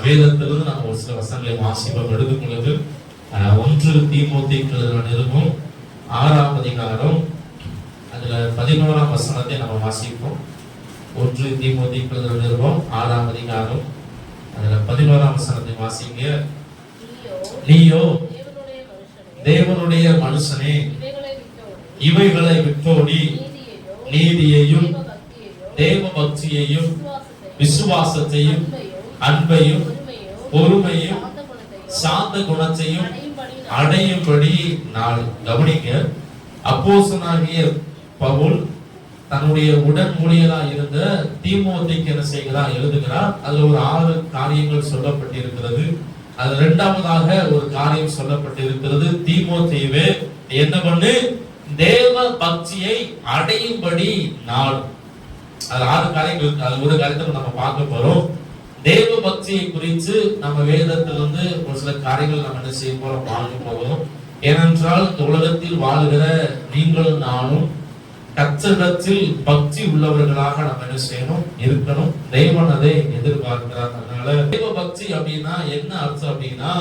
வேதத்திலிருந்து நம்ம ஒரு சில வசனங்களை வாசிப்போம். எடுக்கும் பொழுது 1 தீமோத்தேயுக்கு எழுதின நிருபம் 6ஆம் அதிகாரம் அதுல 11ஆம் வசனத்தை நம்ம வாசிப்போம். 1 தீமோத்தேயுக்கு எழுதின நிருபம் 6ஆம் அதிகாரம் அதுல 11ஆம் வசனத்தை வாசிங்க. நீயோ தேவனுடைய மனுஷனே, இவைகளை விட்டோடி நீதியையும் தேவ பக்தியையும் விசுவாசத்தையும் அன்பையும் பொறுமையும் சாந்த குணத்தையும் அடையும்படி நான் கவனிக்க. அப்போஸ்தலனாகிய பவுல் தன்னுடைய உடன் ஊழியராக இருந்த தீமோத்தேயுக்கு என்ன செய்கிறார், எழுதுகிறார். அதுல ஒரு 6 காரியங்கள் சொல்லப்பட்டிருக்கிறது. அது 2ஆவதாக ஒரு காரியம் சொல்லப்பட்டிருக்கிறது. தீமோத்தேயுவே என்ன பண்ணு, தேவ பக்தியை அடையும்படி நாடு. அது 6 காரியங்கள். அது ஒரு காரியத்தை நம்ம பார்க்க போறோம். தேவ பக்தியை குறித்து நம்ம வேதத்திலிருந்து ஒரு சில காரியங்கள் நம்ம என்ன செய்ய போறோம், பார்க்க போகிறோம். ஏனென்றால் இந்த உலகத்தில் வாழ்கிற நீங்களும் நானும் கர்த்தரிடத்தில் பக்தி உள்ளவர்களாக நம்ம என்ன செய்யணும், இருக்கணும். தேவன் அதை எதிர்பார்க்கிறார். அதனால தேவ பக்தி அப்படின்னா என்ன அர்த்தம் அப்படின்னா,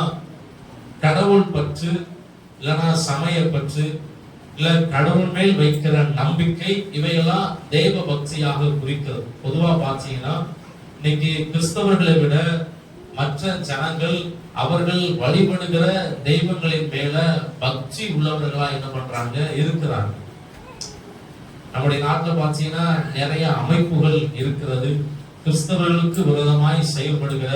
கடவுள் பற்று, இல்லைன்னா சமய பற்று, இல்ல கடவுள் மேல் வைக்கிற நம்பிக்கை, இவையெல்லாம் தேவ பக்தியாக குறிக்கிறது. பொதுவா பாத்தீங்கன்னா இன்னைக்கு கிறிஸ்தவர்களை விட மற்ற ஜனங்கள் அவர்கள் வழிபடுகிற தெய்வங்களின் மேல பக்தி உள்ளவர்களா என்ன பண்றாங்க, இருக்கிறாங்க. நம்முடைய நாட்டில் பார்த்தீங்கன்னா நிறைய அமைப்புகள் இருக்கிறது. கிறிஸ்தவர்களுக்கு விரோதமாய் செயல்படுகிற,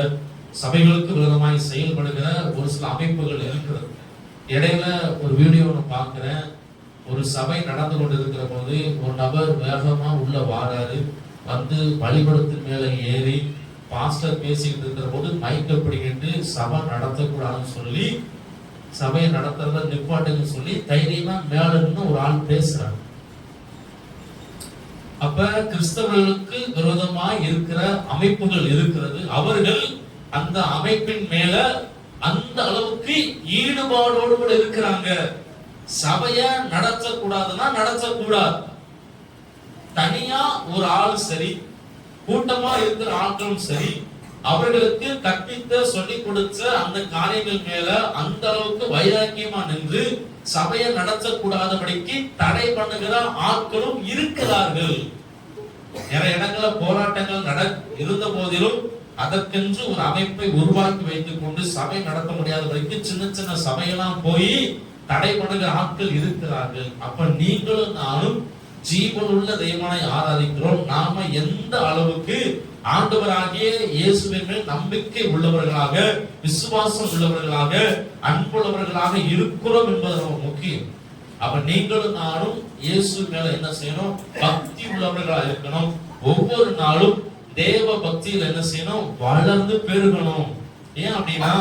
சபைகளுக்கு விரோதமாய் செயல்படுகிற ஒரு சில அமைப்புகள் இருக்கிறது. இடையில ஒரு வீடியோ ஒன்று பார்க்கிறேன். ஒரு சபை நடந்து கொண்டு இருக்கிற போது ஒரு நபர் வேகமா உள்ள வாராரு. வந்து பலிபடத்தின் மேல ஏறி பாஸ்டர் பேசிக்கிட்டு இருக்கிற போது மைக்க பிடிக்கிட்டு சபை நடத்தக்கூடாதுன்னு சொல்லி, சபையை நடத்துறத நிப்பாட்டுன்னு சொல்லி தைரியமா மேல இருந்து ஒரு ஆள் பேசுறாங்க. அப்ப கிறிஸ்தவர்களுக்கு விரோதமாய் இருக்கிற அமைப்புகள் இருக்கிறது. அவர்கள் அந்த அமைப்பின் மேல அந்த அளவுக்கு ஈடுபாடோடு கூட இருக்கிறாங்க. சபைய நடத்தக்கூடாதுன்னா நடத்தக்கூடாது. தனியா ஒரு ஆள் சரி, கூட்டமா இருக்கிற ஆட்களும் சரி, அவர்களுக்கு கற்பித்த சொல்லிக் கொடுத்த அந்த காரியங்கள் மேல அந்த அளவுக்கு வைராக்கியமா நின்று சபையை நடத்தக்கூடாதபடிக்கு தடை பண்ணுகிற ஆட்களும் இருக்கிறார்கள். நிறைய இடங்கள்ல போராட்டங்கள் இருந்த போதிலும் அதற்கென்று ஒரு அமைப்பை உருவாக்கி வைத்துக் கொண்டு சபை நடத்த முடியாதபடிக்கு சின்ன சின்ன சபையெல்லாம் போய் தடை பண்ணுகிற ஆட்கள் இருக்கிறார்கள். அப்ப நீங்களும் நானும் ஜீவனுள்ள தெய்வனை ஆராதிக்கிறோம். நாம எந்த அளவுக்கு ஆண்டவராகிய இயேசுவின் மேல் நம்பிக்கை உள்ளவர்களாக, விசுவாசம் உள்ளவர்களாக, அன்புள்ளவர்களாக இருக்கிறோம் என்பது ரொம்ப முக்கியம். அப்ப நீங்களும் நானும் இயேசு மேல என்ன செய்யணும், பக்தி உள்ளவர்களா இருக்கணும். ஒவ்வொரு நாளும் தேவ பக்தியில் என்ன செய்யணும், வளர்ந்து பெருகணும். ஏன் அப்படின்னா,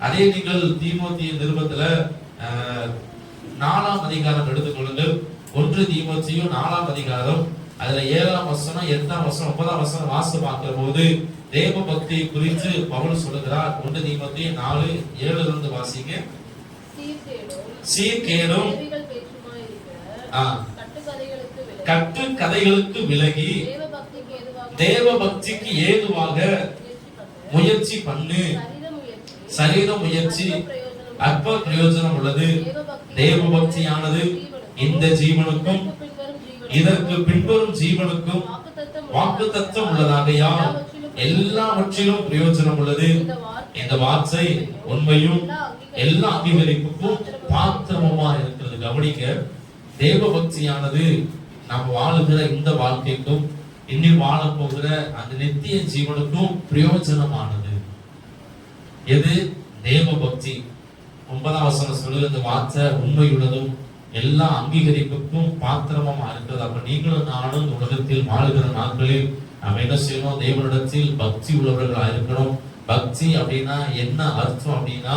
அதே நீங்கள் தீமோத்தேயு நிருபத்துல 4ஆம் அதிகாரம் எடுத்துக்கொள்ளுங்கள். 1 தீமோத்தேயு 4ஆம் அதிகாரம் அதுல 7ஆம் வசனம், 8ஆம் வசனம், 9ஆம் வசனம் வாசி பார்க்கிற போது தேவ பக்தி குறித்து பவுல் சொல்லுகிறார். 1 தீமோத்தேயு 4:7 இருந்து வாசிங்க. சீர்கேடும் கட்டு கதைகளுக்கு விலகி தேவ பக்திக்கு ஏதுவாக முயற்சி பண்ணு. சரீர முயற்சி அற்ப பிரயோஜனம் உள்ளது. தேவ பக்தியானது இந்த ஜீவனுக்கும் இதற்கு பின்வரும் ஜீவனுக்கும் வாக்குத்தத்தம் உள்ளதாகையால் எல்லாவற்றிலும் பிரயோஜனம் உள்ளது. இந்த வார்த்தை உண்மையும் எல்லா அங்கீகரிப்புக்கும் பாத்திரமா இருக்கிறது. கவனிக்க, தேவ பக்தியானது நாம் வாழுகிற இந்த வாழ்க்கைக்கும் இனி வாழ போகிற அந்த நித்திய ஜீவனுக்கும் பிரயோஜனமானது. எது? தேவ பக்தி. 9ஆம் வசனம் சொல்லுகிற இந்த வார்த்தை உண்மையுள்ளதும் எல்லா அங்கீகரிப்புக்கும் பாத்திரமா இருக்கிறது. அப்ப நீங்களும் நானும் உலகத்தில் வாழுகிற நாட்களில் நாம் என்ன செய்யணும், தேவனிடத்தில் பக்தி உள்ளவர்களா இருக்கணும். பக்தி அப்படின்னா என்ன அர்த்தம் அப்படின்னா,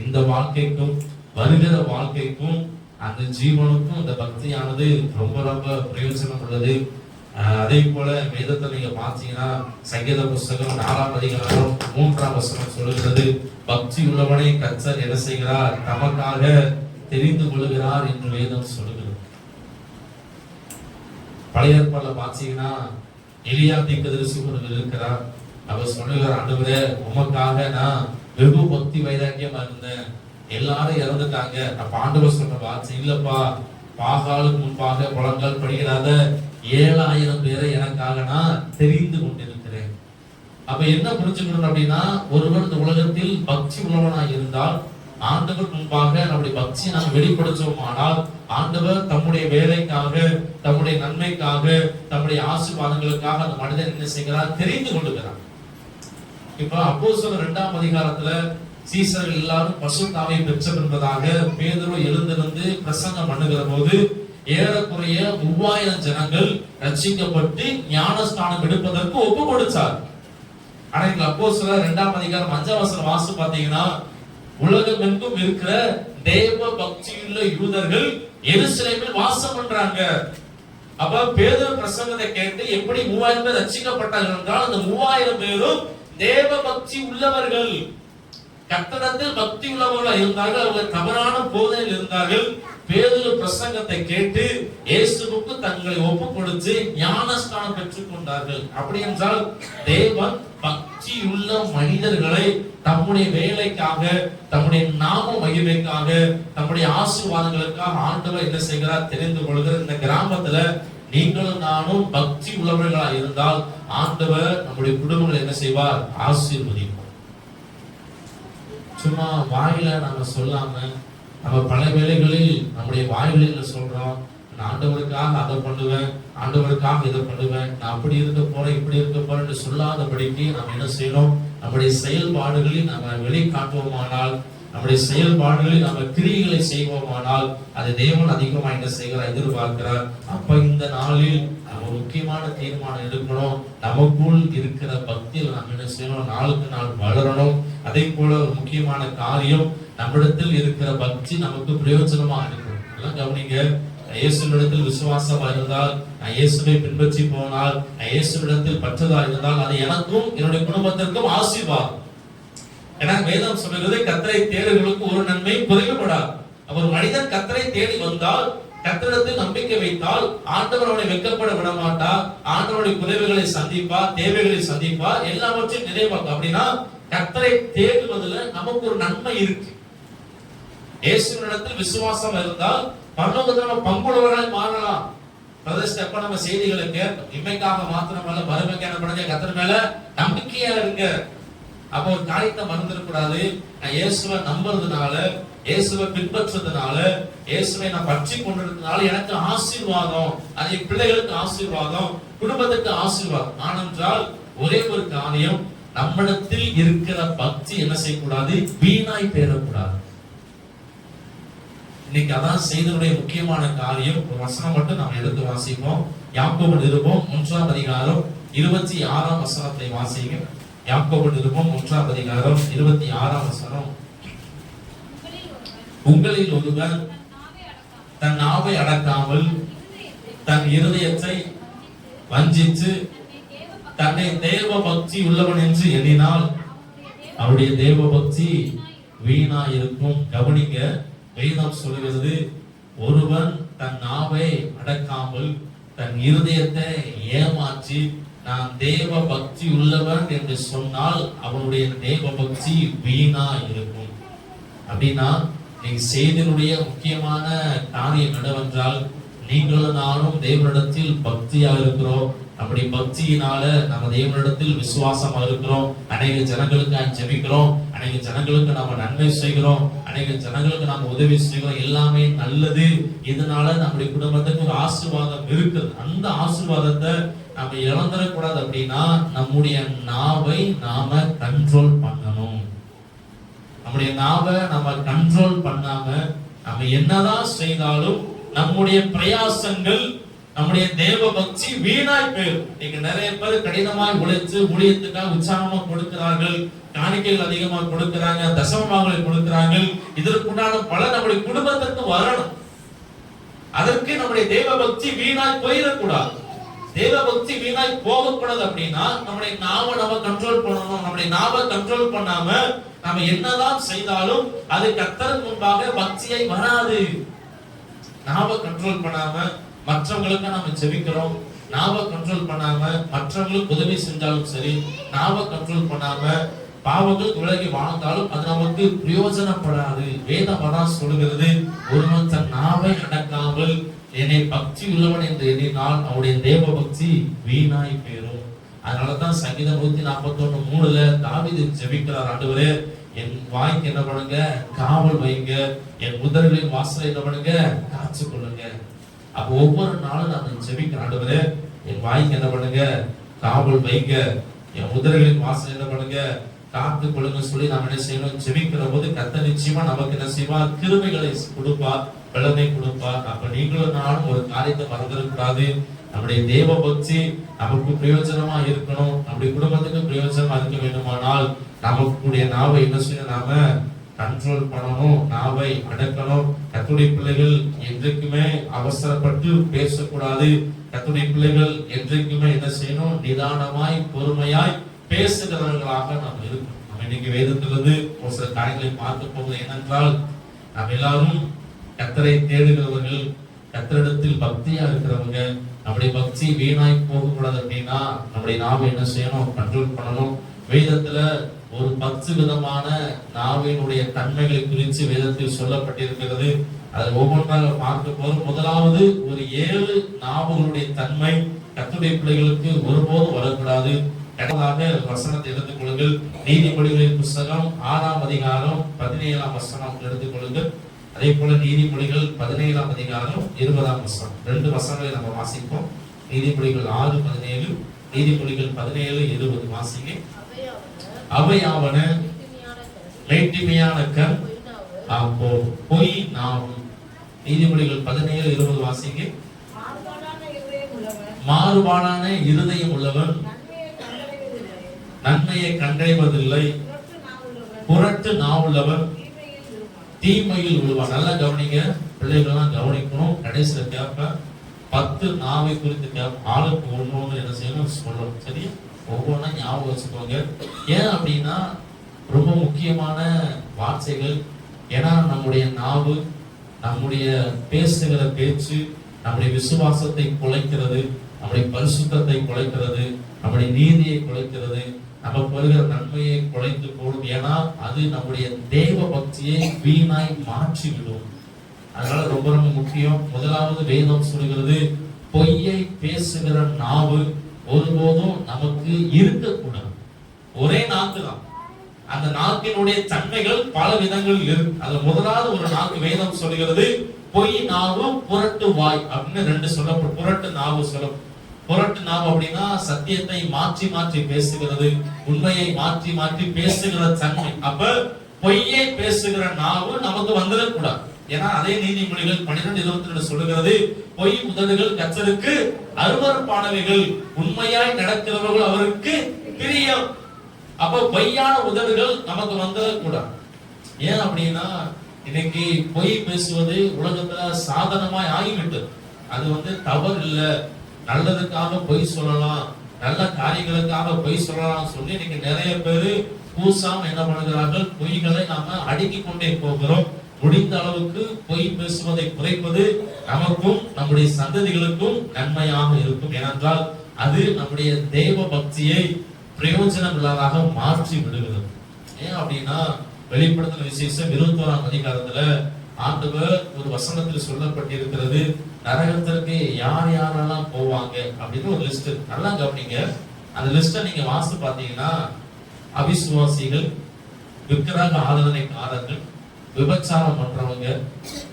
இந்த வாழ்க்கைக்கும் வருகிற வாழ்க்கைக்கும் அந்த ஜீவனுக்கும் இந்த பக்தியானது ரொம்ப ரொம்ப பிரயோஜனம் உள்ளது. அதே போல வேதத்தை நீங்க பாத்தீங்கன்னா சங்கீத புஸ்தகம் 4ஆம் அதிகாரம் 3ஆம் வசனம் சொல்லுகிறது, பக்தி உள்ளவனை கர்த்தர் என்ன செய்கிறார், தமக்காக தெரிந்து கொள்கிறார் என்று வேதம் சொல்லுகிறது. பழைய ஏற்பாடுல பாத்தீங்கன்னா எலியா தீர்க்கதரிசி ஒருவர் இருக்கிறார். அவர் சொல்லுகிற, ஆண்டவரே உமக்காக நான் வெகு பக்தி வைராக்கியமா இருந்தேன், எல்லாரும் இறந்துட்டாங்க. அப்ப ஆண்டவர் சொன்ன வார்த்தை, இல்லப்பா, பாகாலுக்கு முன்பாக புலங்கள் படுகிறாத 7000 பேரை எனக்காக நான் தெரிந்து கொண்டிருக்கிறேன். அப்ப என்ன புரிஞ்சுக்கணும் அப்படின்னா, ஒருவர் இந்த உலகத்தில் பக்தி உள்ளவனாய் இருந்தால், ஆண்டவர் முன்பாக நம்முடைய பக்தியை நாம் வெளிப்படுத்துவோமானால், ஆண்டவர் தம்முடைய வேலைக்காக, தம்முடைய நன்மைக்காக, தம்முடைய ஆசீர்வாதங்களுக்காக அந்த மனிதன் என்ன செய்கிறார், தெரிந்து கொள்ளுகிறார். இப்ப அப்போஸ்தலர் 2ஆம் அதிகாரத்துல சீசர்கள் எல்லாரும் பரிசுத்தாவியை பெற்ற என்பதாக பேதுரு எழுந்திருந்து பிரசங்கம் பண்ணுகிற போது ஏறக்குறைய 3000 ஜனங்கள் ரட்சிக்கப்பட்டு ஞானஸ்தானம் எடுப்பதற்கு ஒப்பு கொடுத்தார். ஆனா இந்த அப்போஸ்தலர் 2ஆம் அதிகாரம் 5ஆம் வசனம் வாசி பாத்தீங்கன்னா, உலகம் எங்கும் இருக்கிற தேவ பக்தியுள்ள யூதர்கள் எருசலேமில் வாசம் பண்றாங்க. அப்ப பேதுரு பிரசங்கத்தை கேட்டு எப்படி 3000 பேர் ரட்சிக்கப்பட்டார்கள் என்றால், அந்த 3000 பேரும் தேவ பக்தி உள்ளவர்கள், கர்த்தரிடத்தில் பக்தி உள்ளவர்களாக இருந்தார்கள். அவர்கள் தவறான போதையில் இருந்தார்கள். பேதுரு பிரசங்கத்தை கேட்டு இயேசுவுக்கு தங்களை ஒப்பு கொடுத்து ஞானஸ்தானம் பெற்றுக் கொண்டார்கள். அப்படி என்றால் தேவன் பக்தி உள்ள மனிதர்களை தம்முடைய வேலைக்காக, தம்முடைய நாம மகிமைக்காக, தம்முடைய ஆசீர்வாதங்களுக்காக ஆண்டவர் என்ன செய்கிறார் தெரிந்து கொள்கிற இந்த கிராமத்துல நீங்களும் நானும் பக்தி உள்ளவர்களா இருந்தால் ஆண்டவர் நம்முடைய குடும்பங்களை என்ன செய்வார், ஆசீர்வதிப்பார். சும்மா வாயில நாம சொல்லாம, நம்ம பல வேளைகளில் நம்முடைய வாயிலில் சொல்றோம், நான் ஆண்டவருக்காக அதை பண்ணுவேன், ஆண்டவருக்காக இதை பண்ணுவேன், நான் அப்படி இருக்க போறேன், இப்படி இருக்க போறேன்னு சொல்லாதபடிக்கு நம்ம என்ன செய்யணும், நம்முடைய செயல்பாடுகளில் நம்ம வெளிக்காட்டுவோமானால், நம்முடைய செயல்பாடுகளில் நம்ம கிரியைகளை செய்வோமானால் அது தேவன் அதிகமா என்ன செய்கிறார், எதிர்பார்க்கிறார். அப்ப இந்த நாளில் நம்ம முக்கியமான தீர்மானம் எடுக்கணும். நமக்குள் இருக்கிற பக்தியில் நம்ம என்ன செய்யணும், நாளுக்கு நாள் வளரணும். அதே போல ஒரு முக்கியமான காரியம், நம்மிடத்தில் இருக்கிற பக்தி நமக்கு பிரயோஜனமா இருக்கும். எல்லாம் கவனிங்க. இயேசுவிடத்தில் விசுவாசமா இருந்தால், நான் இயேசுவை பின்பற்றி போனால், நான் இயேசுவிடத்தில் பற்றதா இருந்தால், அது எனக்கும் என்னுடைய குடும்பத்திற்கும் ஆசீர்வாதம். ஏன்னா வேதம் சொல்கிறது, கர்த்தரை தேடுகளுக்கு ஒரு நன்மை குறைவுபடாது. ஒரு மனிதன் கர்த்தரை தேடி வந்தால், கர்த்தரிடத்தில் நம்பிக்கை வைத்தால், ஆண்டவர் அவனை வெட்கப்பட விட மாட்டார். ஆண்டவருடைய குறைவுகளை சந்திப்பார், தேவைகளை சந்திப்பார், எல்லாவற்றையும் நிறைவாக்கும். அப்படின்னா கர்த்தரை தேடுவதில் நமக்கு ஒரு நன்மை இருக்கு. இயேசுவினிடத்தில் விசுவாசம் இருந்தால் பரலோகத்தில் பங்குள்ளவர்களாய் மாறலாம். எப்ப நம்ம செய்திகளை கேட்கும், இன்மைக்காக மாத்திரமல்ல மறுமைக்கான படைச்ச கர்த்தர் மேல நம்பிக்கையா இருங்க. அப்ப ஒரு காரியத்தை மறந்துடக்கூடாது. நான் இயேசுவை நம்புறதுனால, இயேசுவை பின்பற்றதுனால, இயேசுவை நான் பற்றி கொண்டிருக்கிறதுனால எனக்கு ஆசீர்வாதம், அது என் பிள்ளைகளுக்கு ஆசீர்வாதம், குடும்பத்துக்கு ஆசீர்வாதம். ஆனென்றால் ஒரே ஒரு காரியம், நம்மிடத்தில் இருக்கிற பக்தி என்ன செய்யக்கூடாது, வீணாய் பேரக்கூடாது. இன்னைக்கு அதான் செய்தனுடைய முக்கியமான காரியம். ஒரு வசனம் மட்டும் நாம் எடுத்து வாசிப்போம். யாக்கோபு நிருபம் 1ஆம் அதிகாரம் 26ஆம் வசனத்தை வாசிங்க. யாக்கோபு நிருபம் 1ஆம் அதிகாரம் 26ஆம் வசனம். உங்களில் ஒருவன் தன் நாவை அடக்காமல் தன் இருதயத்தை வஞ்சித்து தன்னை தேவ பக்தி உள்ளவன் என்று எண்ணினால் அவருடைய தேவ பக்தி வீணா இருக்கும். கவனிங்க, வேதம் சொல்கிறது, ஒருவன் தன் நாவை அடக்காமல் தன் இருதயத்தை ஏமாற்றி நான் தேவ பக்தி உள்ளவன் என்று சொன்னால் அவனுடைய தேவ பக்தி வீணா இருக்கும். அப்படின்னா நீங்க செய்தனுடைய முக்கியமான காரியம் என்னவென்றால், நீங்களும் நானும் தேவனிடத்தில் பக்தியா இருக்கிறோம். நம்முடைய பக்தியினால நம்ம தேவனிடத்தில் விசுவாசமா இருக்கிறோம். அநேக ஜனங்களுக்கு ஜெபிக்கிறோம், அநேக ஜனங்களுக்கு நாம நன்மை செய்கிறோம், அநேக ஜனங்களுக்கு நாம உதவி செய்கிறோம். எல்லாமே நல்லது. இதனால நம்முடைய குடும்பத்துக்கு ஒரு ஆசீர்வாதம் இருக்குது. அந்த ஆசீர்வாதத்தை நம்ம இழந்துடக்கூடாது. அப்படின்னா நம்முடைய நாவை நாம கண்ட்ரோல் பண்ணணும். நம்முடைய நாவை நம்ம கண்ட்ரோல் பண்ணாம நம்ம என்னதான் செய்தாலும் நம்முடைய பிரயாசங்கள், நம்முடைய தேவ பக்தி வீணாய் போயிடும். நீங்க நிறைய பேர் கடினமாய் உழைத்து ஊழியத்துக்காக உற்சாகமா கொடுக்கிறார்கள், காணிக்கைகள் அதிகமா கொடுக்கிறாங்க, தசமபாகங்களை கொடுக்கிறார்கள். இதற்குண்டான பலன் நம்முடைய குடும்பத்திற்கு வரணும். அதற்கு நம்முடைய தேவ பக்தி வீணாய் போயிடக்கூடாது. தேவ பக்தி வீணாய் போகக்கூடாது. அப்படின்னா நம்முடைய நாவை நம்ம கண்ட்ரோல் பண்ணணும். நம்முடைய நாவை கண்ட்ரோல் பண்ணாம நம்ம என்னதான் செய்தாலும் அது கர்த்தருக்கு முன்பாக பக்தியை வராது. நாவை கண்ட்ரோல் பண்ணாம மற்றவங்களுக்கு நம்ம ஜெபிக்கிறோம், நாவை கண்ட்ரோல் பண்ணாம மற்றவங்களுக்கு உதவி செஞ்சாலும் சரி, நாவை கண்ட்ரோல் பண்ணாம பாவங்கள் விலகி வாழ்ந்தாலும் அது நமக்கு பிரயோஜனப்படாது. வேதம் அதான் சொல்லுகிறது, ஒருவன் தன் நாவை அடக்காமல் என்னை பக்தி உள்ளவன் என்று எண்ணினால் அவருடைய தேவ பக்தி வீணாய் போயிரும். அதனாலதான் சங்கீதம் 141:3 தாவீது ஜெபிக்கிறார், ஆண்டவரே என் வாய்க்கு என்ன பண்ணுங்க, காவல் வைங்க, என் உதடுகளின் வாசலை என்ன பண்ணுங்க, காத்து கொள்ளுங்க. அப்ப ஒவ்வொரு நாளும் நம்ம ஜெபிக்கிற, ஆண்டவரே என் வாய்க்கு என்ன பண்ணுங்க, காவல் வைங்க, என் உதடுகளின் வாசலை என்ன பண்ணுங்க, காத்து கொள்ளுங்க சொல்லி நாம் என்ன செய்யணும், ஜெபிக்கிற போது கர்த்தர் நிச்சயமா நமக்கு என்ன செய்வார், கிருபைகளை கொடுப்பார், பலனை கொடுப்பார். அப்ப நீங்களும் நானும் ஒரு காரியத்தை மறந்துடக்கூடாது. நம்முடைய தேவ பக்தி நமக்கு பிரயோஜனமா இருக்கணும், நம்முடைய குடும்பத்துக்கு பிரயோஜனமா இருக்க வேண்டுமானால் நமக்குடைய நாவை என்ன செய்யணும், நாம கண்ட்ரோல் பண்ணணும், நாவை அடக்கணும். கர்த்தருடைய பிள்ளைகள் என்றைக்குமே அவசரப்பட்டு பேசக்கூடாது. கர்த்தருடைய பிள்ளைகள் என்றைக்குமே என்ன செய்யணும், நிதானமாய் பொறுமையாய் பேசுகிறவர்களாக நாம் இருக்கணும். நம்ம இன்னைக்கு வேதத்திலிருந்து ஒரு சில காரியங்களை பார்க்க போவது என்னென்றால், நாம் எல்லாரும் கர்த்தரை தேடுகிறவர்கள், கர்த்தரிடத்தில் பக்தியா இருக்கிறவங்க. நம்முடைய பக்தி வீணாய் போகக்கூடாது அப்படின்னா நம்முடைய நாவை என்ன செய்யணும், கண்ட்ரோல் பண்ணணும். வேதத்துல ஒரு 10 விதமான நாவினுடைய தன்மைகளை குறித்து வேதத்தில் சொல்லப்பட்டிருக்கிறது. அதை ஒவ்வொன்றாக பார்க்க போறோம். முதலாவது, ஒரு 7 நாவுகளுடைய தன்மை கர்த்தருடைய பிள்ளைகளுக்கு ஒருபோதும் வரக்கூடாது. இரண்டாவதாக வசனத்தை எடுத்துக் கொள்ளுங்கள். நீதிமொழிகளின் புஸ்தகம் 6ஆம் அதிகாரம் 17ஆம் வசனம் எடுத்துக் கொள்ளுங்கள். அதே போல நீதிமொழிகள் 17ஆம் அதிகாரம் 20ஆம் வசனம், 2 வசனங்களை நம்ம வாசிப்போம். நீதிமொழிகள் 6:17, நீதிமொழிகள் 17:20 வாசிங்க. அவையாவன மேட்டிமையான கண், பொய் நாவு. நீதிமொழிகள் 17:20 வாசிங்க. மாறுபாடான இருதயம் உள்ளவன் நன்மையை கண்டடைவதில்லை, புரட்டு நாவுள்ளவன் தீமையில் விழுவான். நல்லா கவனிங்க, பிள்ளைகள்லாம் கவனிக்கணும். கடைசியில கேட்ப 10 நாவை குறித்து கேட்ப, ஆளுக்கு ஒண்ணு என்ன செய்யணும் சொல்லணும். சரி, ஒவ்வொன்றா ஞாபகம் வச்சுக்கோங்க. ஏன் அப்படின்னா ரொம்ப முக்கியமான வார்த்தைகள். ஏன்னா நம்முடைய நாவு, நம்முடைய பேசுகிற பேச்சு நம்முடைய விசுவாசத்தை குலைக்கிறது, நம்முடைய பரிசுத்தத்தை குலைக்கிறது, நம்முடைய நீதியை குலைக்கிறது, நமக்கு வருகிற நன்மையை குலைத்து போடும். ஏன்னா அது நம்முடைய தேவ பக்தியை வீணாய் மாற்றிவிடும். அதனால ரொம்ப ரொம்ப முக்கியம். முதலாவது வேதம் சொல்கிறது, பொய்யை பேசுகிற நாவு ஒருபோதும் நமக்கு இருக்கக்கூடாது. ஒரே நாக்கு தான், அந்த நாக்கினுடைய தன்மைகள் பல விதங்கள் இருக்கு. அதுல முதலாவது ஒரு நாக்கு வேதம் சொல்கிறது, பொய் நாவு புரட்டு வாய் அப்படின்னு 2 சொல்லப்படும். புரட்டு நாவு சொல்ல, புரட்டு நாவு அப்படின்னா சத்தியத்தை மாற்றி மாற்றி பேசுகிறது, உண்மையை மாற்றி மாற்றி பேசுகிற தன்மை. அப்ப பொய்யை பேசுகிற நாவு நமக்கு வந்துடக்கூடாது. ஏன்னா அதே நீதிமொழிகள் 12:22 சொல்லுகிறது, பொய் உதடுகள் கர்த்தருக்கு அருவருப்பானவைகள், உண்மையாய் நடக்கிறவர்கள் அவருக்கு பிரியம். அப்ப பொய்யான உதடுகள் நமக்கு வந்துடக்கூடாது. ஏன் அப்படின்னா இன்னைக்கு பொய் பேசுவது உலகத்துல சாதனமாய் ஆகிவிட்டது. அது தவறு இல்லை, நல்லதுக்காக பொய் சொல்லலாம், நல்ல காரியங்களுக்காக பொய் சொல்லலாம் சொல்லி இன்னைக்கு நிறைய பேரு கூசாம என்ன பண்ணுகிறார்கள், பொய்களை நாம அடுக்கிக் கொண்டே போகிறோம். முடிந்த அளவுக்கு பொய் பேசுவதை குறைப்பது நமக்கும் நம்முடைய சந்ததிகளுக்கும் நன்மையாக இருக்கும். ஏனென்றால் அது நம்முடைய தேவ பக்தியை பிரயோஜனம் இல்லாதாக மாற்றி விடுகிறது. ஏன் அப்படின்னா வெளிப்படுத்தின விசேஷம் 21ஆம் அதிகாரத்துல ஆண்டவர் ஒரு வசனத்தில் சொல்லப்பட்டிருக்கிறது, நரகத்திற்கு யார் யாரெல்லாம் போவாங்க அப்படின்னு ஒரு லிஸ்ட். நல்லா கவனிங்க, அந்த லிஸ்ட நீங்க வாசி பார்த்தீங்கன்னா அவிசுவாசிகள், விக்கிரக ஆராதனைக்காரர்கள், விபச்சாரம் பண்றவங்க,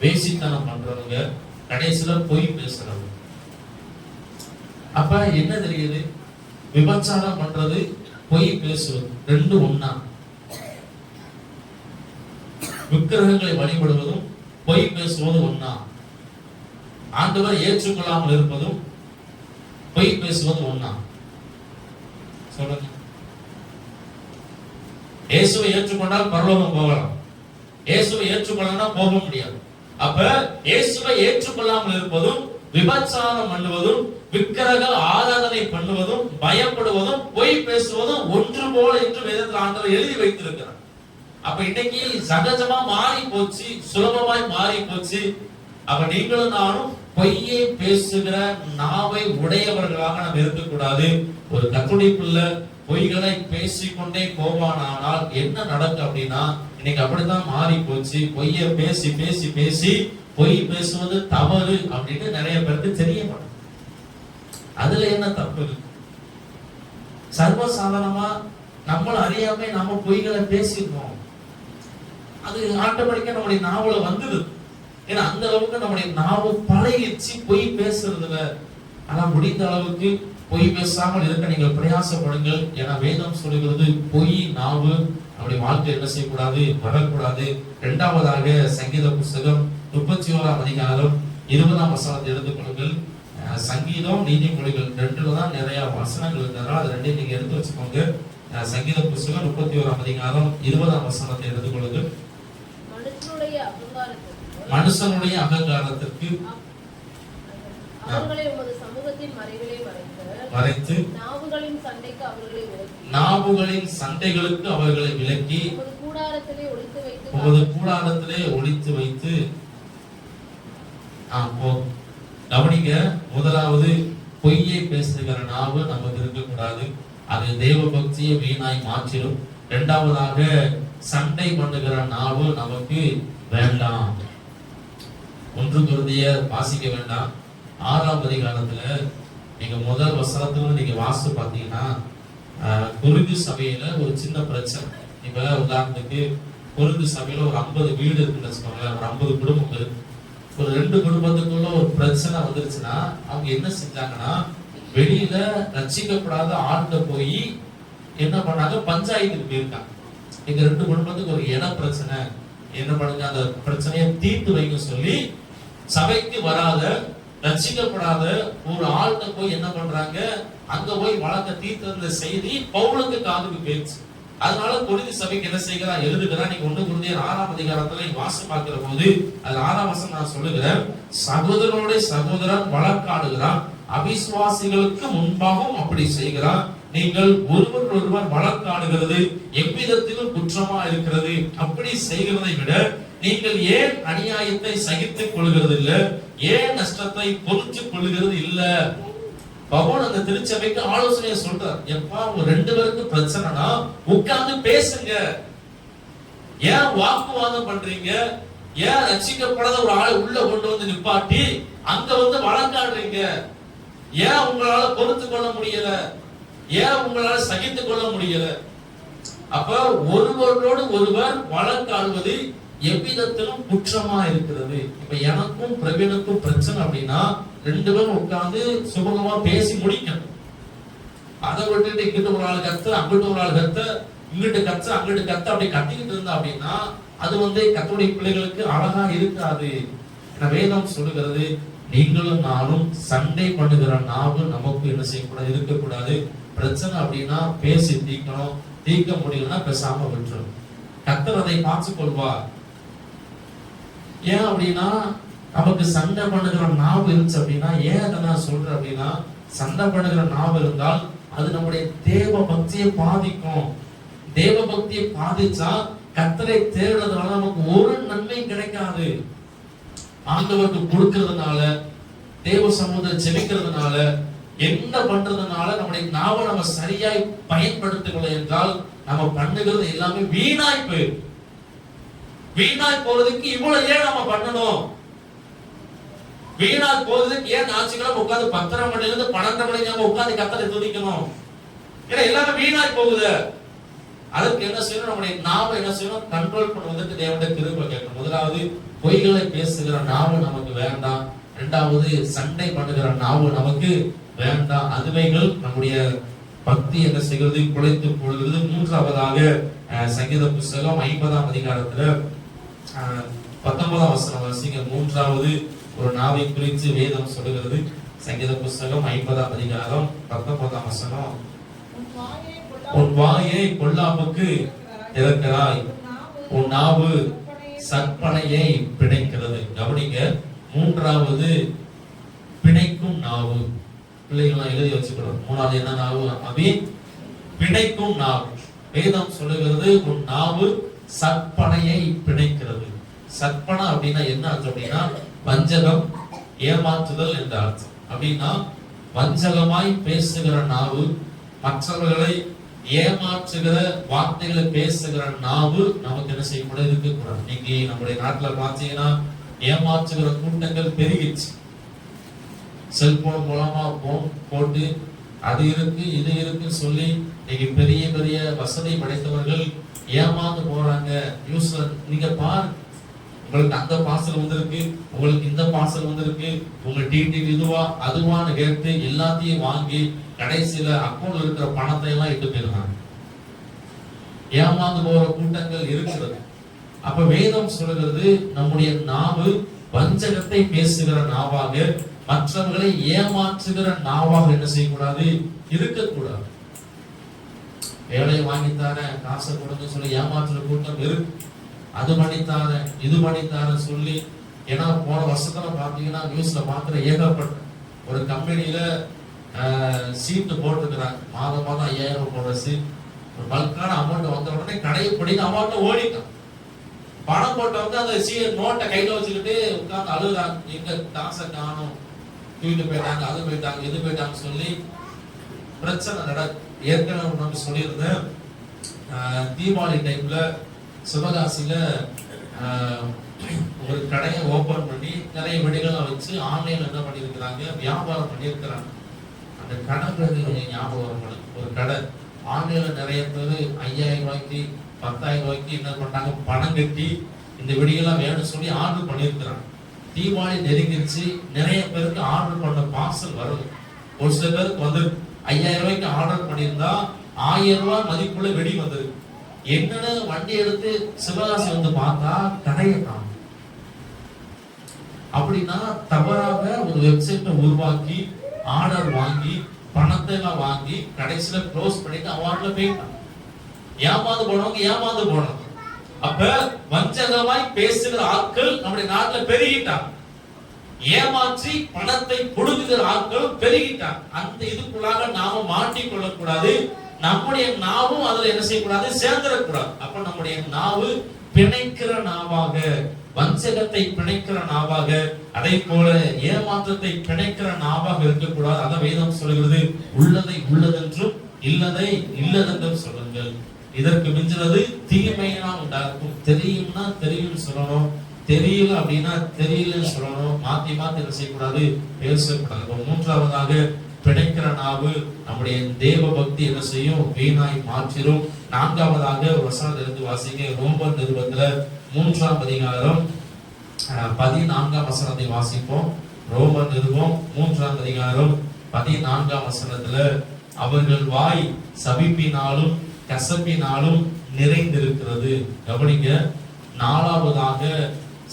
வேசித்தனம் பண்றவங்க, கடைசியில பொய் பேசுறவங்க. அப்ப என்ன தெரியுது, விபச்சாரம் பண்றது பொய் பேசுவது 2 ஒண்ணா. விக்கிரகங்களை வழிபடுவதும் பொய் பேசுவது ஒண்ணா. ஆண்டவர் ஏற்றுக்கொள்ளாமல் இருப்பதும் பொய் பேசுவது ஒண்ணா. சொல்லுங்க. இயேசுவை ஏற்றுக்கொண்டால் பரலோகம் போகலாம், இயேசுவை ஏற்றுக்கொள்ளனா போக முடியாது. அப்ப இயேசுவை ஏற்றுக்கொள்ளாமல் இருப்பதும், விபச்சாரம் பண்ணுவதும், விக்கிரக ஆராதனை பண்ணுவதும், பயப்படுவதும், பொய் பேசுவதும் ஒன்று போல என்று வேதத்தில் ஆண்டவர் எழுதி வைத்திருக்கிறார். அப்ப இன்னைக்கு சகஜமா மாறி போச்சு, சுலபமாய் மாறி போச்சு. அப்ப நீங்களும் நானும் பொய்யை பேசுகிற நாவை உடையவர்களாக நாம் இருக்கக்கூடாது. ஒரு கர்த்தருடைய பிள்ளை பொய்களை பேசிக்கொண்டே போவானால் என்ன நடக்கும் அப்படின்னா, இன்னைக்கு அப்படித்தான் மாறி போச்சு. பொய்யை பேசி பேசி பேசி பொய் பேசுவது தவறு அப்படின்னு நிறைய பேருக்கு தெரிய மாட்டேங்குது. அதுல என்ன தப்பு இருக்கு? சர்வசாதாரணமா நம்மள அறியாம நாம பொய்களை பேசிடுறோம். அது ஆட்டோமேட்டிக்கா நம்முடைய நாவல வந்துடுது. ஏன்னா அந்த அளவுக்கு நம்முடைய நாவு பழகிடுச்சு பொய் பேசுறதுல. ஆனா முடிந்த அளவுக்கு பொய் பேசாமல் இருக்க நீங்கள் பிரயாசப்படுங்கள். ஏன்னா வேதம் சொல்லுகிறது பொய் நாவு நம்முடைய வாழ்க்கை என்ன செய்யக்கூடாது, வரக்கூடாது. இரண்டாவதாக சங்கீத புஸ்தகம் 31ஆம் அதிகாரம் 20ஆம் வசனத்தை எடுத்துக்கொள்ளுங்கள். சங்கீதம் நீதிமொழிகள் ரெண்டுலதான் நிறைய வசனங்கள் இருக்கிறதால அது ரெண்டையும் நீங்க எடுத்து வச்சுக்கோங்க. சங்கீத புஸ்தகம் 31ஆம் அதிகாரம் 20ஆம் வசனத்தை எடுத்துக்கொள்ளுங்கள். மனுஷனுடைய அகங்காரத்திற்கு அவர்களை உமது சமூகத்தின் மறைவிலே மறைத்து நாவுகளின் சண்டைக்கு அவர்களை விலக்கி நாவுகளின் சண்டைகளுக்கு அவர்களை விலக்கி உமது கூடாரத்திலே ஒளித்து வைத்து கவனிங்க. முதலாவது பொய்யை பேசுகிற நாவு நமக்கு இருக்கக்கூடாது. அது தேவ பக்தியை வீணாய் மாற்றிடும். இரண்டாவதாக சண்டை பண்ணுகிற நாவு நமக்கு வேண்டாம். 1 கொரிந்தியர் வாசிக்க வேண்டாம். 6ஆம் அதிகாரத்துல நீங்க முதல் வசனத்துல நீங்க வாசித்து பாத்தீங்கன்னா, கொரிந்து சபையில ஒரு சின்ன பிரச்சனை. இப்ப உதாரணத்துக்கு கொரிந்து சபையில ஒரு 50 வீடு இருக்குன்னு வச்சுக்கோங்களேன், ஒரு 50 குடும்பம் இருக்கு. ஒரு 2 குடும்பத்துக்குள்ள ஒரு பிரச்சனை வந்துருச்சுன்னா அவங்க என்ன செஞ்சாங்கன்னா, வெளியில ரட்சிக்கப்படாத ஆண்ட போய் என்ன பண்ணாங்க, பஞ்சாயத்துக்கு போயிருக்காங்க. எங்க 2 குடும்பத்துக்கு ஒரு இட பிரச்சனை, என்ன பண்ணுங்க அந்த பிரச்சனையை தீர்த்து வைக்க சொல்லி சபைக்கு வராத ரட்சிக்கப்படாத ஒரு ஆள்கிட்ட போய் என்ன பண்றாங்க, அங்க போய் வழக்க தீர்த்த செய்தி பவுலுக்கு காதுக்கு போயிடுச்சு. அதனால கொரிந்து சபைக்கு என்ன செய்கிறா, எழுதுகிறா. நீங்க 1 கொரிந்தியர் 6ஆம் அதிகாரத்துல வாசி பார்க்கிற போது அது 6ஆம் வசனம் நான் சொல்லுகிறேன். சகோதரனோட சகோதரன் வழக்காடுகிறான், அவிசுவாசிகளுக்கு முன்பாகவும் அப்படி செய்கிறான். நீங்கள் ஒருவர் வழக்காடுகிறது எவ்விதத்திலும் குற்றமா இருக்கிறது. அப்படி செய்கிறதை விட நீங்கள் ஏன் அநியாயத்தை சகித்துக் கொள்கிறது இல்ல, ஏன் நஷ்டத்தை பொறுத்துக் கொள்கிறது இல்ல. பவுல் அந்த திருச்சபைக்கு ஆலோசனையை சொல்றார். எப்பா உங்க 2 பேருக்கு பிரச்சனைனா உட்கார்ந்து பேசுங்க. ஏன் வாக்குவாதம் பண்றீங்க? ஏன் ரட்சிக்கப்படாத ஒரு ஆளை உள்ள கொண்டு வந்து நிப்பாட்டி அங்க வந்து வழக்காடுறீங்க? ஏன் உங்களால பொறுத்து கொள்ள முடியல? ஏன் உங்களால சகித்துக் கொள்ள முடியல? அப்ப ஒருவரோடு ஒருவர் வழக்காடுவது எவ்விதத்திலும் குற்றமா இருக்கிறது. இப்ப எனக்கும் பிரவீனுக்கும் பிரச்சனை அப்படின்னா 2 பேரும் உட்கார்ந்து சுமூகமா பேசி முடிக்கணும். அதை விட்டுட்டு இங்கிட்டு ஒரு ஆள் கத்து, அங்கிட்டு ஒரு ஆள் கத்து, இங்கிட்டு கத்து அங்கிட்டு கத்து அப்படி கத்திக்கிட்டு இருந்தா அப்படின்னா அது வந்து கர்த்தருடைய பிள்ளைகளுக்கு அழகா இருக்காது. வேதம் சொல்லுகிறது, நீங்களும் நானும் சண்டை பண்ணுகிற நாவு நமக்கு என்ன செய்யக்கூடாது, இருக்கக்கூடாது. பிரச்சனை அப்படின்னா பேசி தீர்க்கணும். தீர்க்க முடியலன்னா பேசாம விட்டுரும். கர்த்தர் அதை பார்த்துக் கொள்வார். ஏன் அப்படின்னா நமக்கு சண்டை பண்ணுகிற நாவு இருந்துச்சு அப்படின்னா, ஏன் அதை நான் சொல்றேன் அப்படின்னா, சண்டை பண்ணுகிற நாவு இருந்தால் அது நம்முடைய தேவ பக்தியை பாதிக்கும். தேவ பக்தியை பாதிச்சா கர்த்தரை தேடுறதுனால நமக்கு ஒரு நன்மை கிடைக்காது. ஆண்டவருக்கு கொடுக்கிறதுனால, தேவ சமூகத்தை ஜெபிக்கிறதுனால, என்ன பண்றதுனால நம்முடைய நாவை நம்ம சரியாய் பயன்படுத்தவில்லை என்றால் நம்ம பண்ணுகிறது எல்லாமே வீணாய் போயிடும். வீணாய் போறதுக்கு இவ்வளவு ஏன் நம்ம பண்ணணும்? வீணாய் போறதுக்கு ஏன் ஞாயிற்றுக்கிழமை உட்கார்ந்து 10:30 மணில இருந்து 12 மணி நேரம் உட்கார்ந்து கர்த்தரை துதிக்கணும்? ஏன்னா எல்லாமே வீணாய் போகுது. அதுக்கு என்ன செய்யணும்? நம்முடைய நாவை என்ன செய்யணும்? கண்ட்ரோல் பண்ணுவதற்கு தேவனுடைய கிருபை கேட்கணும். முதலாவது பொய்களை பேசுகிற நாவு நமக்கு வேண்டாம். இரண்டாவது சண்டை பண்ணுகிற நாவு நமக்கு வேண்டாம். அதுவைகள் நம்முடைய பக்தி என்ன செய்கிறது, குலைத்து கொள்கிறது. மூன்றாவதாக சங்கீத புஸ்தகம் 50ஆம் அதிகாரத்துல 19ஆம் வசனம் வாசிங்க. மூன்றாவது ஒரு நாவை குறித்து வேதம் சொல்லுகிறது. சங்கீத புஸ்தகம் 50ஆம் அதிகாரம் 19ஆம் வசனம். உன் வாயை பொல்லாப்புக்கு திறக்கிறாய், உன் நாவு சற்பனையை பிணைக்கிறது. கவனிங்க, மூன்றாவது பிணைக்கும் நாவு. பிள்ளைகள்லாம் எழுதி வச்சுக்கணும். மூணாவது என்ன நாவு? அபி பிணைக்கும் நாவு. வேதம் சொல்லுகிறது, உன் நாவு சற்பனையை பிணைக்கிறது. சற்பனை அப்படின்னா என்ன அர்த்தம் அப்படின்னா வஞ்சகம், ஏமாற்றுதல் என்ற அர்த்தம். அப்படின்னா வஞ்சகமாய் பேசுகிற நாவு, மற்றவர்களை ஏமாற்றுகிற வார்த்தைகளை பேசுகிற நாவு நமக்கு என்ன செய்யக்கூடாது, இருக்கக்கூடாது. இன்னைக்கு நம்முடைய நாட்டுல பாத்தீங்கன்னா ஏமாற்றுகிற கூட்டங்கள் பெருகிடுச்சு. செல்போன் மூலமா போட்டு அது இருக்கு இது இருக்குன்னு சொல்லி இன்னைக்கு பெரிய பெரிய வசதி படைத்தவர்கள் ஏமாந்து போறாங்க. நியூஸ்ல நீங்க பாரு, உங்களுக்கு அந்த பார்சல் வந்திருக்கு, உங்களுக்கு இந்த பார்சல் வந்திருக்கு, உங்க டிடிவி இதுவா அதுவான்னு கேட்டு எல்லாத்தையும் வாங்கி கடைசியில அக்கௌண்ட்ல இருக்கிற பணத்தை எல்லாம் இட்டு போயிருக்காங்க. ஏமாந்து போற கூட்டங்கள் இருக்கிறது. அப்ப வேதம் சொல்கிறது நம்முடைய நாவு வஞ்சகத்தை பேசுகிற நாவாக, மற்றவர்களை ஏமாற்றுகிற நாவாக என்ன செய்யக்கூடாது, இருக்கக்கூடாது. வேலையை வாங்கித்தாரேன், காசை கொடுங்க சொல்லி ஏமாற்றுற கூட்டம் இருக்கு. அது பண்ணித்தாரேன் இது பண்ணித்தாரேன் சொல்லி. ஏன்னா போன வருஷத்துல பாத்தீங்கன்னா நியூஸ்ல பாக்குற ஏகப்பட்ட ஒரு கம்பெனியில சீட்டு போட்டுக்கிறாங்க, மாதம் 5000 போடுற சீட். ஒரு பல்கான அமௌண்ட் வந்த உடனே கடையை படின்னு அமௌண்ட் ஓடிட்டான். பணம் போட்டவங்க அந்த நோட்டை கையில வச்சுக்கிட்டு உட்கார்ந்து அழுகுறாங்க, எங்க காசை காணும், தூக்கிட்டு போயிட்டாங்க, அது போயிட்டாங்க இது போயிட்டாங்க சொல்லி பிரச்சனை நடக்கும். ஏற்கனவே நம்ம சொல்லியிருந்தேன், தீபாவளி டைம்ல சிவகாசியில ஒரு கடையை ஓபன் பண்ணி நிறைய வெடிகளை வச்சு ஆன்லைன்ல என்ன பண்ணிருக்கிறாங்க, வியாபாரம் பண்ணியிருக்கிறாங்க. அந்த கடை ஞாபகம் வரும். ஒரு கடை ஆன்லைன்ல நிறைய பேர் 5000 ரூபாய்க்கு 10,000 ரூபாய்க்கு என்ன பண்ணாங்க, பணம் கட்டி இந்த வெடிகள்லாம் வேணும்னு சொல்லி ஆர்டர் பண்ணியிருக்கிறாங்க. தீபாவளி நெருங்கிருச்சு, நிறைய பேருக்கு ஆர்டர் பண்ண பார்சல் வருது. ஒரு சில பேருக்கு வந்து 5000 ரூபாய்க்கு ஆர்டர் பண்ணியிருந்தா 1000 ரூபாய் மதிப்புள்ள வெடி வந்திருக்கு. என்னன்னு வண்டி எடுத்து சிவகாசி வந்து பார்த்தா கடையை காணும். அப்படின்னா தவறாக ஒரு வெப்சைட்டை உருவாக்கி ஆர்டர் வாங்கி பணத்தை எல்லாம் வாங்கி கடைசியில க்ளோஸ் பண்ணிட்டு அவார்ட்ல போயிட்டான். ஏமாந்து போனவங்க ஏமாந்து போனவங்க. அப்ப வஞ்சகமாய் பேசுகிற ஆட்கள் நம்முடைய நாட்டுல பெருகிட்டாங்க. ஏமாற்றி பணத்தை கொடுக்குகிற ஆட்கள் பெருகிட்டாங்க. அந்த இதுக்குள்ளாக நாம மாட்டிக்கொள்ளக் கூடாது. நம்முடைய நாவும் அதுல என்ன செய்யக்கூடாது, சேர்ந்துடக்கூடாது. அப்ப நம்முடைய நாவு பிணைக்கிற நாவாக, வஞ்சகத்தை பிணைக்கிற நாவாக, அதை போல ஏமாற்றத்தை பிணைக்கிற நாவாக இருக்கக்கூடாது. அத வேதம் சொல்கிறது, உள்ளதை உள்ளதென்றும் இல்லதை இல்லதென்றும் சொல்லுங்கள். இதற்கு மிஞ்சினது தீமையினால் உண்டாகும். தெரியும்னா தெரியும் சொல்லணும், தெரியல அப்படின்னா தெரியலன்னு சொல்லணும். மாத்தி மாத்தி என்ன செய்யக்கூடாது, பேசக்கூடாது. மூன்றாவதாக பிணைக்கிற நாவு நம்முடைய தேவ பக்தி என்ன செய்யும், வீணாய் மாற்றிரும். நான்காவதாக வசனத்தை எடுத்து வாசிங்க. ரோமர் நிருபத்துல 3ஆம் அதிகாரம் 14ஆம் வசனத்தை வாசிப்போம். ரோமர் நிருபம் 3ஆம் அதிகாரம் 14ஆம் வசனத்துல, அவர்கள் வாய் சபிப்பினாலும் கசப்பினாலும் நிறைந்திருக்கிறது. கவனிங்க, நாலாவதாக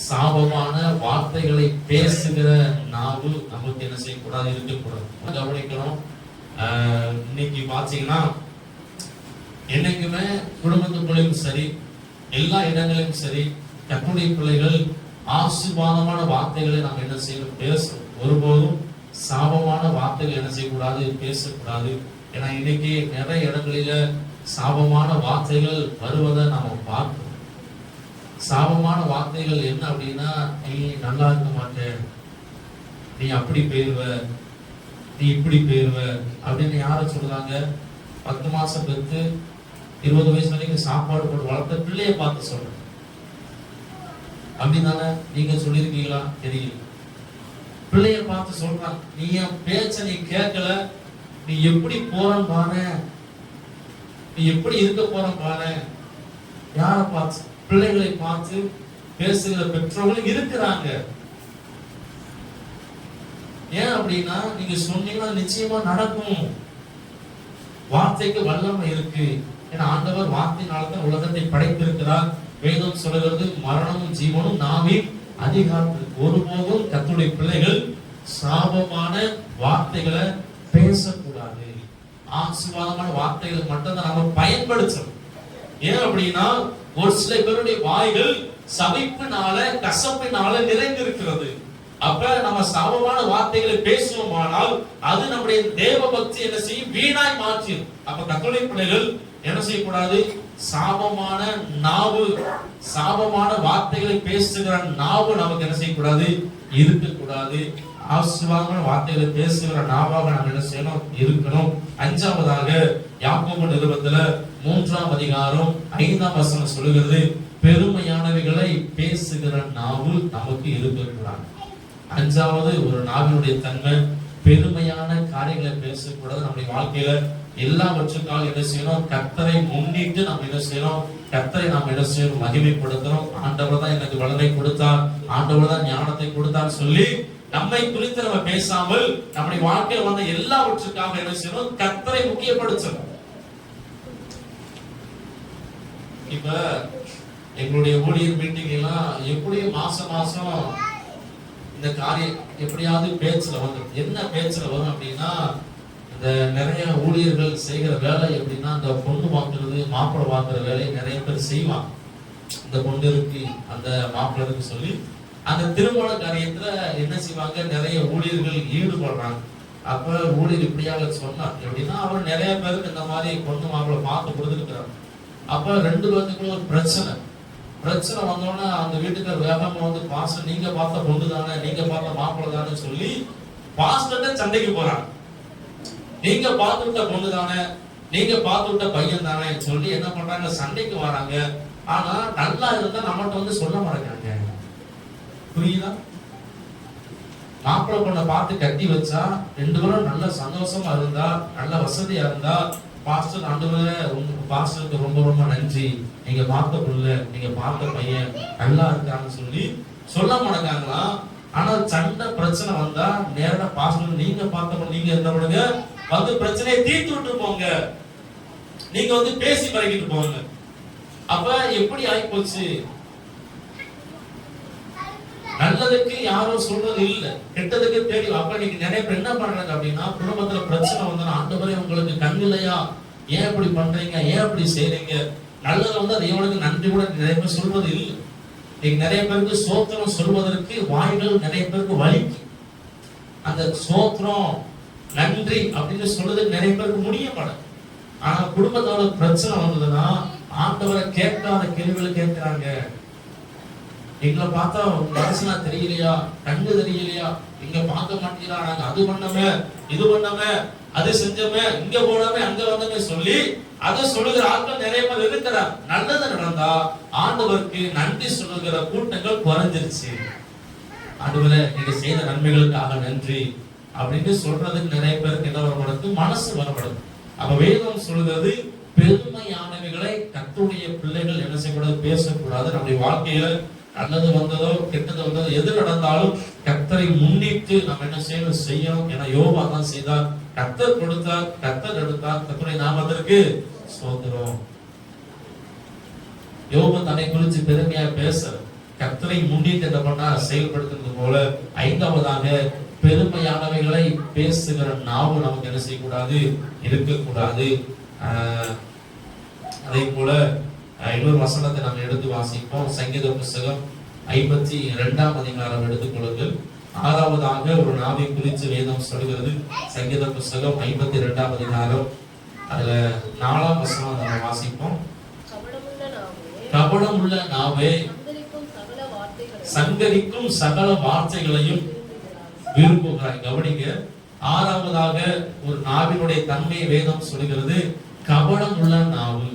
சாபமான வார்த்தைகளை பேசுகிற நாவு நமக்கு என்ன செய்யக்கூடாது, இருக்கக்கூடாது. கவனிக்கணும். இன்னைக்கு பாத்தீங்கன்னா என்னைக்குமே குடும்பத்துக்குள்ளையும் சரி, எல்லா இடங்களிலும் சரி, கர்த்தருடைய பிள்ளைகள் ஆசீர்வாதமான வார்த்தைகளை நாம் என்ன செய்யணும், பேசணும். ஒருபோதும் சாபமான வார்த்தைகள் என்ன செய்யக்கூடாது, பேசக்கூடாது. ஏன்னா இன்னைக்கு நிறைய இடங்களில சாபமான வார்த்தைகள் வருவதை நாம பார்க்கிறோம். சாபமான வார்த்தைகள் என்ன அப்படின்னா, நீ நல்லா இருக்க மாட்டே, நீ அப்படி போயிருவ, நீ இப்படி போயிருவ அப்படின்னு யார சொல்றாங்க? 10 மாசம் பெற்று 20 வயசு வரைக்கும் சாப்பாடு போட்டு வளர்த்த பிள்ளைய பார்த்து சொல்றேன். அப்படிதானே நீங்க சொல்லியிருக்கீங்களா தெரியல. பிள்ளைய பார்த்து சொல்றான், நீ என் பேச்ச நீ கேட்கல, நீ எப்படி போறன்னு பாரு, நீ எப்படி இருக்க போற பாரு. யார பார்த்து? பிள்ளைகளை பார்த்து பேசுகிற பெற்றோர்கள் இருக்கிறாங்க. ஏன் அப்படின்னா, நீங்க சொன்னீங்கன்னா நிச்சயமா நடக்கும். வார்த்தைக்கு வல்லமை இருக்கு. ஏன்னா ஆண்டவர் வார்த்தையினால்தான் உலகத்தை படைத்திருக்கிறார். வேதம் சொல்கிறது, மரணமும் ஜீவனும் நாவின் அதிகாரத்தில். ஒருபோதும் கர்த்தருடைய பிள்ளைகள் சாபமான வார்த்தைகளை பேசக்கூடாது. ஆசீர்வாதமான வார்த்தைகளை மட்டும் தான் நாம பயன்படுத்தணும். ஏன் அப்படின்னா, ஒரு சில பேருடைய வாய்கள் சபிப்பினால கசப்பினால நிறைந்திருக்கிறது. அப்ப நம்ம சாபமான வார்த்தைகளை பேசுவோமானால் அது நம்முடைய தேவ பக்தி என்ன செய்யும், வீணாய் மாற்றும். அப்ப கர்த்தருடைய பிள்ளைகள் என்ன செய்யக்கூடாது, சாபமான நாவு, சாபமான வார்த்தைகளை பேசுகிற நாவு நமக்கு என்ன செய்யக்கூடாது, இருக்கக்கூடாது. ஆசீர்வாதமான வார்த்தைகளை பேசுகிற நாவாக நாம் என்ன செய்யணும் இருக்கணும். அஞ்சாவதாக யாக்கோபு நிருபத்துல 3ஆம் அதிகாரம் 5ஆம் வசனம் சொல்லுகிறது, பெருமையானவைகளை பேசுகிற நாவு நமக்கு இருக்கக்கூடாது. அஞ்சாவது ஒரு நாவினுடைய தன்மை பெருமையான காரியங்களை பேசக்கூடாது. நம்முடைய வாழ்க்கையில எல்லாவற்றுக்காக என்ன செய்யணும், கர்த்தரை முன்னிட்டு நாம் என்ன செய்யணும், கர்த்தரை நாம் என்ன செய்யணும், மகிமைப்படுத்தணும். ஆண்டவர் தான் எனக்கு வல்லமை கொடுத்தார், ஆண்டவர் தான் ஞானத்தை கொடுத்தார் சொல்லி நம்மை குறித்து நம்ம பேசாமல் நம்முடைய வாழ்க்கையில் வந்த எல்லாவற்றுக்காக என்ன செய்யணும், கர்த்தரை முக்கியப்படுத்தணும். இப்ப எங்களுடைய ஊழியர் மீட்டிங் எல்லாம் எப்படியும் மாசம் இந்த காரியம் எப்படியாவது பேச்சுல வரும். என்ன பேச்சுல வரும் அப்படின்னா, இந்த நிறைய ஊழியர்கள் செய்கிற வேலை எப்படின்னா, இந்த பொண்ணு வாக்குறது மாப்பிள்ளை வாக்குற வேலையை நிறைய பேர் செய்வாங்க. இந்த பொண்ணு இருக்கு அந்த மாப்பிள்ளை இருக்கு சொல்லி அந்த திருமண காரியத்துல என்ன செய்வாங்க, நிறைய ஊழியர்கள் ஈடுபடுறாங்க. அப்ப ஊழியர் இப்படியாக சொன்னார் எப்படின்னா, அவர் நிறைய பேருக்கு இந்த மாதிரி பொண்ணு மாப்பிள்ளை பார்த்து கொடுத்துருக்கிறார். அப்ப 2 பேருக்குள்ள ஒரு பிரச்சனை வந்தோடனே அந்த வீட்டுக்கு வேகமா வந்து, பாஸ்டர் நீங்க பார்த்த பொண்ணு தானே, நீங்க பார்த்த மாப்பிள்ளை தானே சொல்லி பாஸ்டர்ட்ட சண்டைக்கு போறாங்க. நீங்க பார்த்து விட்ட பொண்ணு தானே, நீங்க பார்த்து விட்ட பையன் தானே சொல்லி என்ன பண்றாங்க, சண்டைக்கு வராங்க. ஆனா நல்லா இருந்தா நம்மகிட்ட வந்து சொல்ல மாட்டேங்கிறாங்க. புரியுதா? மாப்பிள்ளை பொண்ணை பார்த்து கட்டி வச்சா 2 பேரும் நல்ல சந்தோஷமா இருந்தா, நல்ல வசதியா இருந்தா, பாஸ்டர் ஆண்டவரே உங்க பாஸ்டருக்கு ரொம்ப ரொம்ப நன்றி, நீங்க பார்த்த புள்ள, நீங்க பார்த்த பையன் நல்லா இருக்கான்னு சொல்லி சொல்ல மாட்டாங்களா? ஆனா சண்டை பிரச்சனை வந்தா நேரா பாஸ்டர் நீங்க பார்த்த நீங்க இருந்தவங்க வந்து பிரச்சனையை தீர்த்து விட்டு போங்க, நீங்க வந்து பேசி பழகிட்டு போங்க. அப்ப எப்படி ஆகி போச்சு, நல்லதுக்கு யாரும் சொல்றது இல்ல, கெட்டதுக்கு தேடி. அப்ப நீங்க நிறைய பேர் என்ன பண்றாங்க அப்படின்னா, குடும்பத்துல பிரச்சனை வந்தா ஆண்டவரே உங்களுக்கு கண் இல்லையா, ஏன் இப்படி பண்றீங்க, ஏன் இப்படி செய்றீங்க, நல்லது வந்து அது இவனுக்கு நன்றி கூட நிறைய பேர் சொல்றது இல்லை. நீங்க நிறைய பேருக்கு சோத்திரம் சொல்வதற்கு வாய்கள் நிறைய பேருக்கு வலிக்கு. அந்த சோத்திரம் நன்றி அப்படின்னு சொல்றதுக்கு நிறைய பேருக்கு முடிய மாட்டேன். ஆனா குடும்பத்தோட பிரச்சனை வந்ததுன்னா ஆண்டவரை கேட்காத கேள்விகளை கேட்கிறாங்க. எங்களை பார்த்தா மனசுனா தெரியலையா, கண்ணு தெரியலையா, இங்க பார்க்க மாட்டீங்களா, நாங்க அது பண்ணமே இது பண்ணமே அது செஞ்சோமே இங்க போனமே அங்க வந்தமே சொல்லி அதை சொல்லுகிற ஆட்கள் நிறைய பேர் இருக்கிறார். நல்லது நடந்தா ஆண்டவருக்கு நன்றி சொல்லுகிற கூட்டங்கள் குறைஞ்சிருச்சு. ஆண்டவரே நீங்க செய்த நன்மைகளுக்காக நன்றி அப்படின்னு சொல்றதுக்கு நிறைய பேருக்கு என்ன வரப்படுது, மனசு வரப்படுது. அப்ப வேதம் சொல்கிறது, பெருமையானவைகளை கர்த்தருடைய பிள்ளைகள் என்ன செய்யக்கூடாது, பேசக்கூடாது. நம்முடைய வாழ்க்கையில நல்லது வந்ததோ கெட்டது வந்ததோ எது நடந்தாலும் கர்த்தரை முன்னிட்டு நம்ம என்ன செய்யணும். ஏன்னா யோபா தான் செய்தார், கர்த்தர் கொடுத்தார், கர்த்தர் எடுத்தார், கர்த்தருடைய நாமத்திற்கு ஸ்தோத்திரம். யோபா தன்னை குறித்து பெருமையா பேச கர்த்தரை முன்னிட்டு என்ன பண்ணா செயல்படுத்துறது போல. 5வதாக பெருமையானவைகளை பேசுகிற நாவு நமக்கு என்ன செய்யக்கூடாது, இருக்கக்கூடாது. அதே போல இன்னொரு வசனத்தை நம்ம எடுத்து வாசிப்போம். சங்கீத புஸ்தகம் 52ஆம் அதிகாரம் எடுத்துக்கொள்ளுங்கள். 6வதாக ஒரு நாவை குறித்து வேதம் சொல்கிறது. சங்கீத புஸ்தகம் 52ஆம் அதிகாரம் அதுல 4ஆம் வசனம் நம்ம வாசிப்போம். கபடம் உள்ள நாவே சங்கரிக்கும் சகல வார்த்தைகளையும் விரும்புகிறாய். கவனிங்க, 6வதாக ஒரு நாவினுடைய தன்மையை வேதம் சொல்கிறது. கபடம் உள்ள நாவு,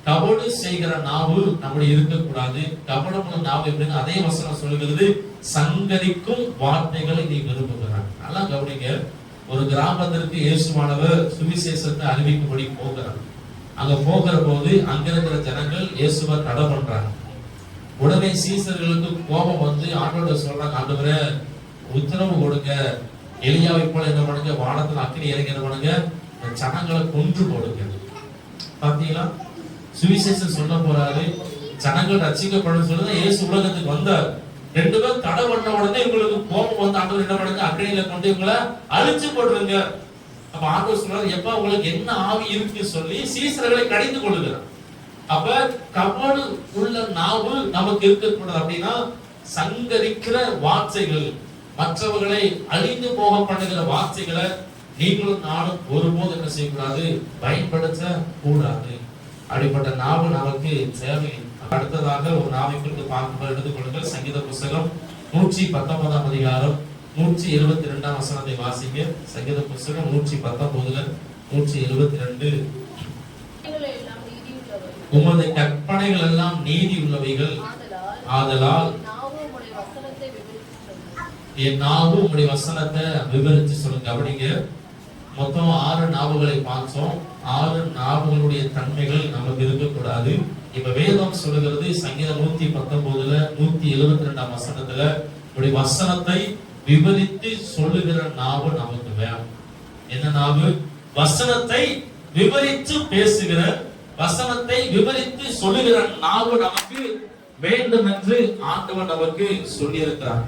கபடு செய்கிற நாவு நம்முடைய இருக்கக்கூடாது. கபடம் உள்ள நாவு எப்படின்னு அதே வசனம் சொல்கிறது, சங்கரிக்கும் வார்த்தைகளை நீ விரும்புகிறாய். நல்லா கவனிங்க, ஒரு கிராமத்திற்கு இயேசுவானவர் சுவிசேஷத்தை அறிவிக்கும்படி போகிறார். அங்க போகிற போது அங்க இருக்கிற ஜனங்கள் இயேசுவை தடை பண்றாங்க. உடனே சீசர்களுக்கு கோபம் வந்து ஆண்டவரை சொல்றாங்க, ஆண்டவரே உத்தரவு கொடுங்க, எலியாவை போல என்ன பண்ணுங்க, வானத்துல அக்கினி இறங்கி என்ன பண்ணுங்க, ஜனங்களை கொன்று போடுங்க. பாத்தீங்களா, சுவிசேஷம் சொல்ல போறாரு, ஜனங்கள் ரட்சிக்கப்படும் சொல்லுங்க. இயேசு உலகத்துக்கு வந்தார். 2 பேரும் தடை பண்ண உடனே உங்களுக்கு கோபம் வந்து ஆண்டவர் என்ன பண்ணுங்க, அக்கினியில கொண்டு இவங்களை அழிச்சு போடுறீங்க. அப்ப ஆண்டவர் சொல்றாரு, எப்ப உங்களுக்கு என்ன ஆவி இருக்கு சொல்லி சீசர்களை கடிந்து கொள்ளுகிறார். அப்ப கபடு உள்ள நாவு நமக்கு இருக்கக்கூடாது. அப்படின்னா சங்கரிக்கிற வார்த்தைகள், மற்றவர்களை அழிந்து போக பண்ணுகிற வார்த்தைகளை நீங்களும் நானும் ஒருபோது என்ன செய்யக்கூடாது, பயன்படுத்த கூடாது. அப்படிப்பட்ட நாவு நமக்கு தேவை. அடுத்ததாக ஒரு நாவை குறித்து பார்க்கும்போது எடுத்துக்கொள்ளுங்கள். சங்கீத புஸ்தகம் 119ஆம் அதிகாரம் 122 வசனத்தை வாசிங்க. சங்கீத புஸ்தகம் 119 172. எல்லாம் நீதியுள்ளவை. உமது கற்பனைகள் எல்லாம் நீதி உள்ளவைகள். ஆதலால் என் நாவு உம்முடைய வசனத்தை விவரித்து சொல்லுங்க. அப்படிங்க மொத்தம் 6 நாவுகளை பார்த்தோம். 6 நாவுகளுடைய தன்மைகள் நமக்கு இருக்கக்கூடாது. இப்ப வேதம் சொல்லுகிறது சங்கீதம் 119 172 வசனத்துல உடைய வசனத்தை விவரித்து சொல்லுகிற நாவு நமக்கு வேணும். என்ன நாவு? வசனத்தை விவரித்து பேசுகிற, வசனத்தை விவரித்து சொல்லுகிற நாவு நமக்கு வேண்டும் என்று ஆண்டவர் நமக்கு சொல்லி இருக்கிறார்.